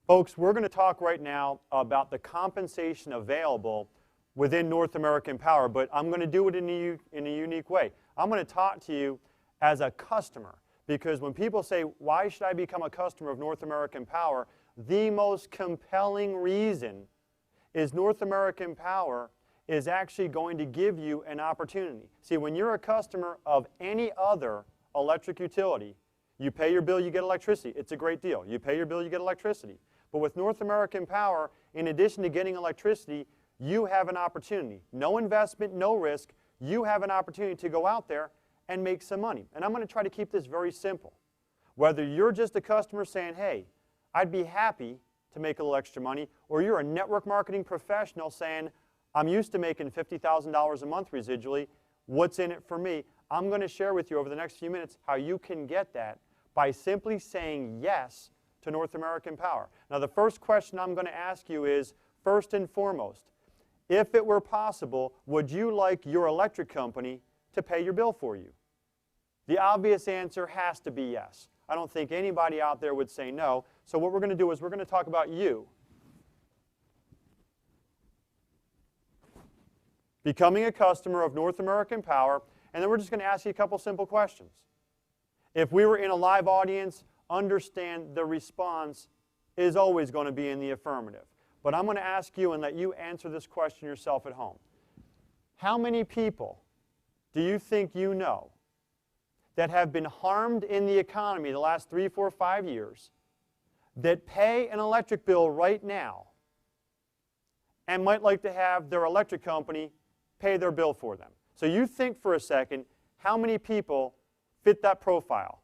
Folks, we're going to talk right now about the compensation available within North American Power, but I'm going to do it in a unique way. I'm going to talk to you as a customer, because when people say, why should I become a customer of North American Power, the most compelling reason is North American Power is actually going to give you an opportunity. See, when you're a customer of any other electric utility, you pay your bill, you get electricity. It's a great deal. You pay your bill, you get electricity. But with North American Power, in addition to getting electricity, you have an opportunity. No investment, no risk. You have an opportunity to go out there and make some money. And I'm going to try to keep this very simple. Whether you're just a customer saying, hey, I'd be happy to make a little extra money, or you're a network marketing professional saying, I'm used to making $50,000 a month residually, what's in it for me? I'm going to share with you over the next few minutes how you can get that by simply saying yes to North American Power. Now, the first question I'm going to ask you is, first and foremost, if it were possible, would you like your electric company to pay your bill for you? The obvious answer has to be yes. I don't think anybody out there would say no. So what we're going to do is we're going to talk about you becoming a customer of North American Power, and then we're just going to ask you a couple simple questions. If we were in a live audience, understand the response is always going to be in the affirmative. But I'm going to ask you and let you answer this question yourself at home. How many people do you think you know that have been harmed in the economy the last 3, 4, 5 years that pay an electric bill right now and might like to have their electric company pay their bill for them? So you think for a second, how many people fit that profile?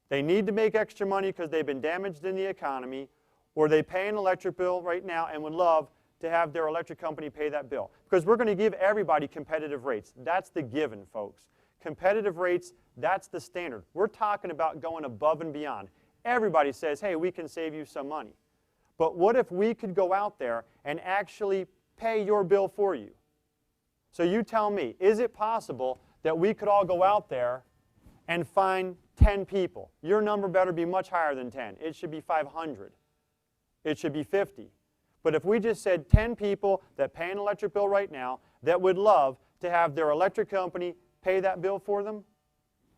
They need to make extra money because they've been damaged in the economy, or they pay an electric bill right now and would love to have their electric company pay that bill. Because we're going to give everybody competitive rates. That's the given, folks. Competitive rates, that's the standard. We're talking about going above and beyond. Everybody says, hey, we can save you some money. But what if we could go out there and actually pay your bill for you? So you tell me, is it possible that we could all go out there and find 10 people? Your number better be much higher than 10. It should be 500. It should be 50. But if we just said 10 people that pay an electric bill right now that would love to have their electric company pay that bill for them,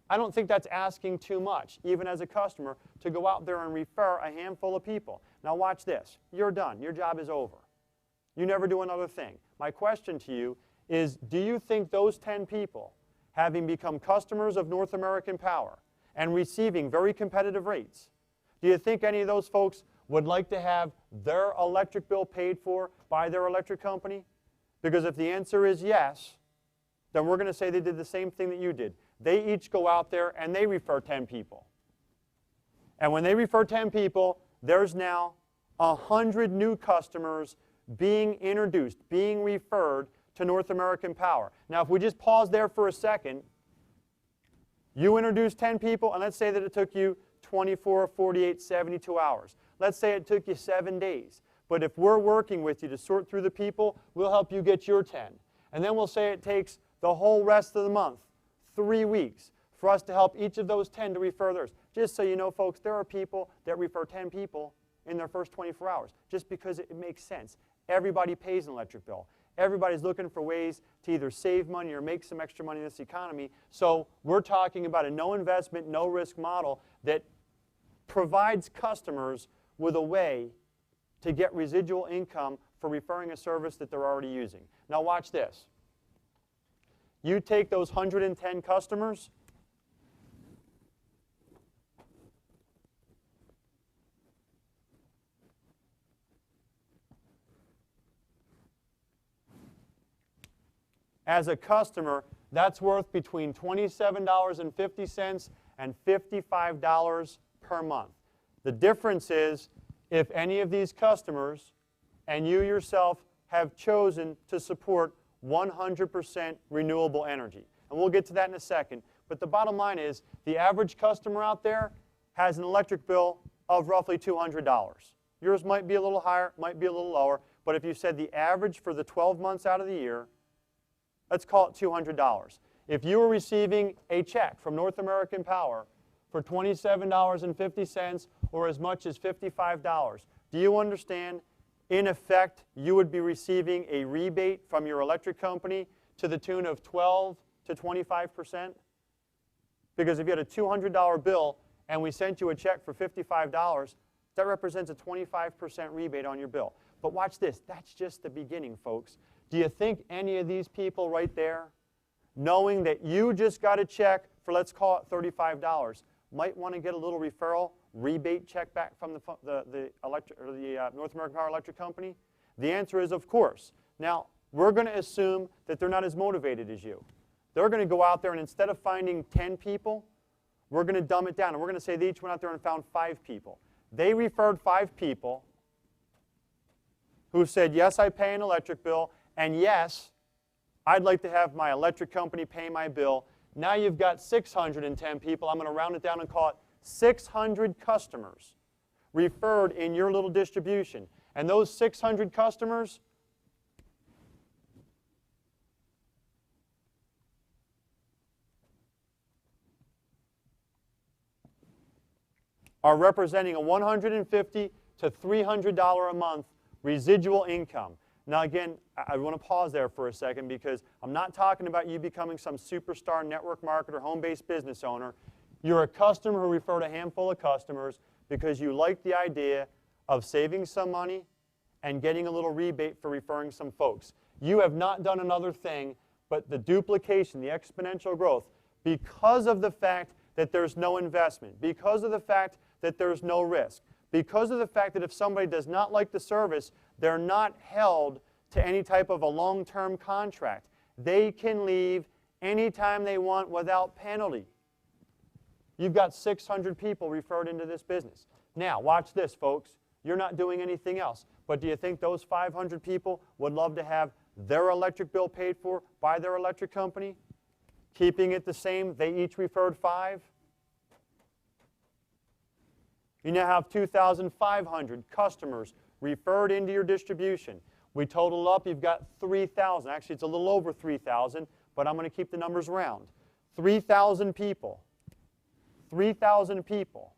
I don't think that's asking too much, even as a customer, to go out there and refer a handful of people. Now watch this. You're done. Your job is over. You never do another thing. My question to you is, do you think those 10 people, having become customers of North American Power and receiving very competitive rates, do you think any of those folks would like to have their electric bill paid for by their electric company? Because if the answer is yes, then we're going to say they did the same thing that you did. They each go out there and they refer 10 people. And when they refer 10 people, there's now 100 new customers being introduced, being referred to North American Power. Now, if we just pause there for a second, you introduced 10 people, and let's say that it took you 24, 48, 72 hours. Let's say it took you 7 days. But if we're working with you to sort through the people, we'll help you get your 10. And then we'll say it takes the whole rest of the month, 3 weeks, for us to help each of those 10 to refer theirs. Just so you know, folks, there are people that refer 10 people in their first 24 hours, just because it makes sense. Everybody pays an electric bill. Everybody's looking for ways to either save money or make some extra money in this economy. So we're talking about a no investment, no risk model that provides customers with a way to get residual income for referring a service that they're already using. Now watch this. You take those 110 customers, as a customer, that's worth between $27.50 and $55 per month. The difference is if any of these customers and you yourself have chosen to support 100% renewable energy. And we'll get to that in a second. But the bottom line is the average customer out there has an electric bill of roughly $200. Yours might be a little higher, might be a little lower, but if you said the average for the 12 months out of the year, let's call it $200. If you were receiving a check from North American Power for $27.50 or as much as $55, Do you understand? In effect, you would be receiving a rebate from your electric company to the tune of 12 to 25%. Because if you had a $200 bill and we sent you a check for $55, that represents a 25% rebate on your bill. But watch this, that's just the beginning, folks. Do you think any of these people right there, knowing that you just got a check for, let's call it $35, might want to get a little referral rebate check back from the North American Power Electric Company? The answer is, of course. Now, we're going to assume that they're not as motivated as you. They're going to go out there and instead of finding 10 people, we're going to dumb it down. And we're going to say they each went out there and found 5 people. They referred 5 people who said, yes, I pay an electric bill, and yes, I'd like to have my electric company pay my bill. Now you've got 610 people. I'm going to round it down and call it 600 customers referred in your little distribution. And those 600 customers are representing a $150 to $300 a month residual income. Now again, I want to pause there for a second because I'm not talking about you becoming some superstar network marketer, home-based business owner. You're a customer who referred a handful of customers because you like the idea of saving some money and getting a little rebate for referring some folks. You have not done another thing but the duplication, the exponential growth, because of the fact that there's no investment, because of the fact that there's no risk, because of the fact that if somebody does not like the service, they're not held to any type of a long-term contract. They can leave anytime they want without penalty. You've got 600 people referred into this business. Now, watch this, folks. You're not doing anything else. But do you think those 500 people would love to have their electric bill paid for by their electric company? Keeping it the same, they each referred 5. You now have 2,500 customers referred into your distribution. We total up, you've got 3,000. Actually, it's a little over 3,000, but I'm going to keep the numbers round. 3,000 people. 3,000 people.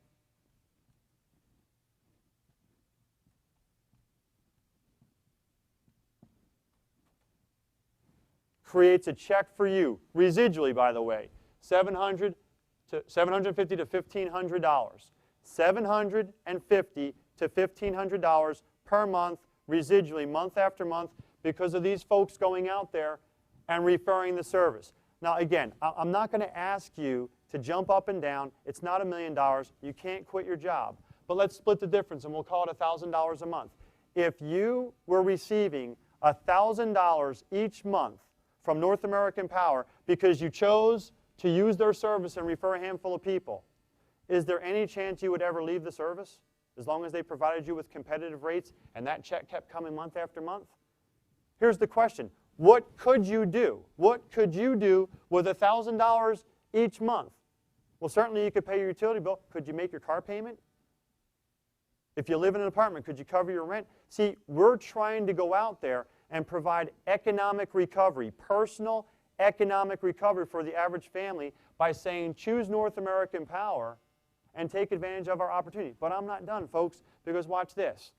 Creates a check for you, residually, by the way, $750 to $1,500. $750 to $1,500 per month, residually, month after month, because of these folks going out there and referring the service. Now, again, I'm not going to ask you to jump up and down. It's not $1 million. You can't quit your job. But let's split the difference, and we'll call it $1,000 a month. If you were receiving $1,000 each month from North American Power because you chose to use their service and refer a handful of people, is there any chance you would ever leave the service as long as they provided you with competitive rates and that check kept coming month after month? Here's the question. What could you do? What could you do with $1,000 each month? Well, certainly you could pay your utility bill. Could you make your car payment? If you live in an apartment, could you cover your rent? See, we're trying to go out there and provide economic recovery, personal economic recovery for the average family by saying choose North American Power and take advantage of our opportunity. But I'm not done, folks, because watch this.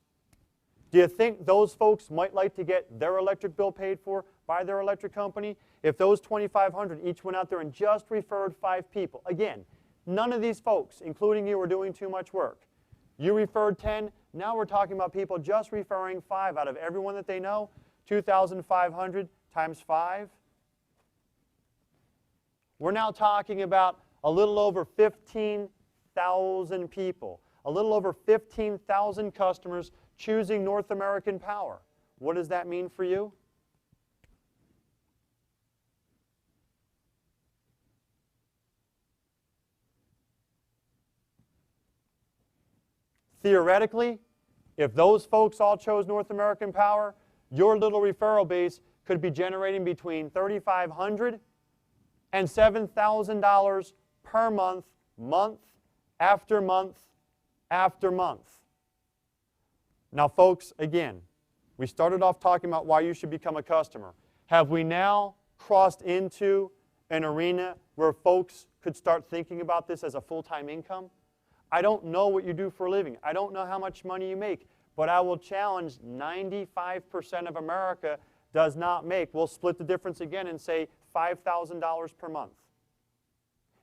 Do you think those folks might like to get their electric bill paid for by their electric company? If those 2,500 each went out there and just referred 5 people, again, none of these folks, including you, are doing too much work. You referred 10, now we're talking about people just referring 5 out of everyone that they know. 2,500 times 5. We're now talking about a little over 15,000 people, a little over 15,000 customers choosing North American Power. What does that mean for you? Theoretically, if those folks all chose North American Power, your little referral base could be generating between $3,500 and $7,000 per month, month after month after month. Now, folks, again, we started off talking about why you should become a customer. Have we now crossed into an arena where folks could start thinking about this as a full-time income? I don't know what you do for a living. I don't know how much money you make. But I will challenge 95% of America does not make. We'll split the difference again and say $5,000 per month.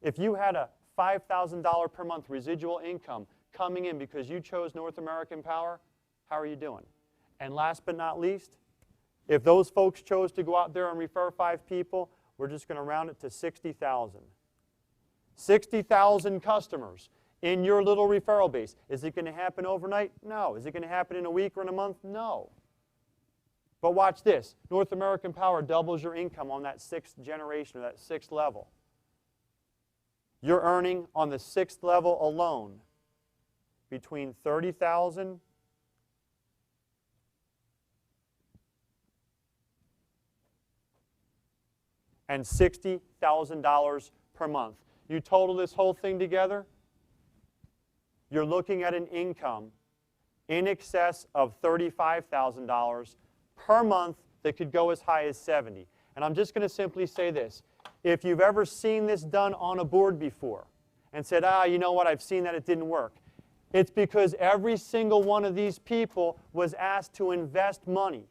If you had a $5,000 per month residual income coming in because you chose North American Power, how are you doing? And last but not least, if those folks chose to go out there and refer 5 people, we're just going to round it to 60,000. 60,000 customers in your little referral base. Is it going to happen overnight? No. Is it going to happen in a week or in a month? No. But watch this. North American Power doubles your income on that 6th generation or that 6th level. You're earning on the 6th level alone between $30,000 and $60,000 per month. You total this whole thing together, you're looking at an income in excess of $35,000 per month that could go as high as $70,000. And I'm just going to simply say this. If you've ever seen this done on a board before and said, you know what, I've seen that it didn't work, it's because every single one of these people was asked to invest money,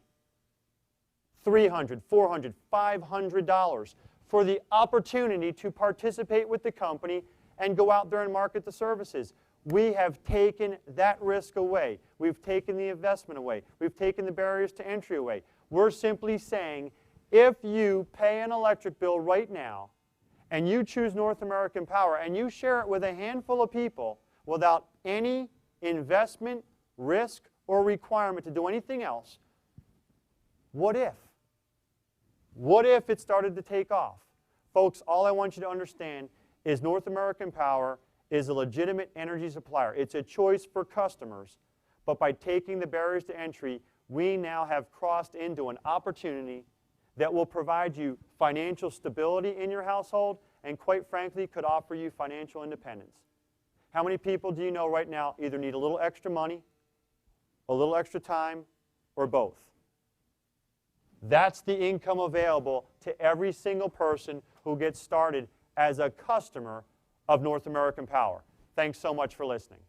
$300, $400, $500, for the opportunity to participate with the company and go out there and market the services. We have taken that risk away. We've taken the investment away. We've taken the barriers to entry away. We're simply saying, if you pay an electric bill right now and you choose North American Power and you share it with a handful of people without any investment, risk, or requirement to do anything else, what if? What if it started to take off? Folks, all I want you to understand is North American Power is a legitimate energy supplier. It's a choice for customers. But by taking the barriers to entry, we now have crossed into an opportunity that will provide you financial stability in your household and, quite frankly, could offer you financial independence. How many people do you know right now either need a little extra money, a little extra time, or both? That's the income available to every single person who gets started as a customer of North American Power. Thanks so much for listening.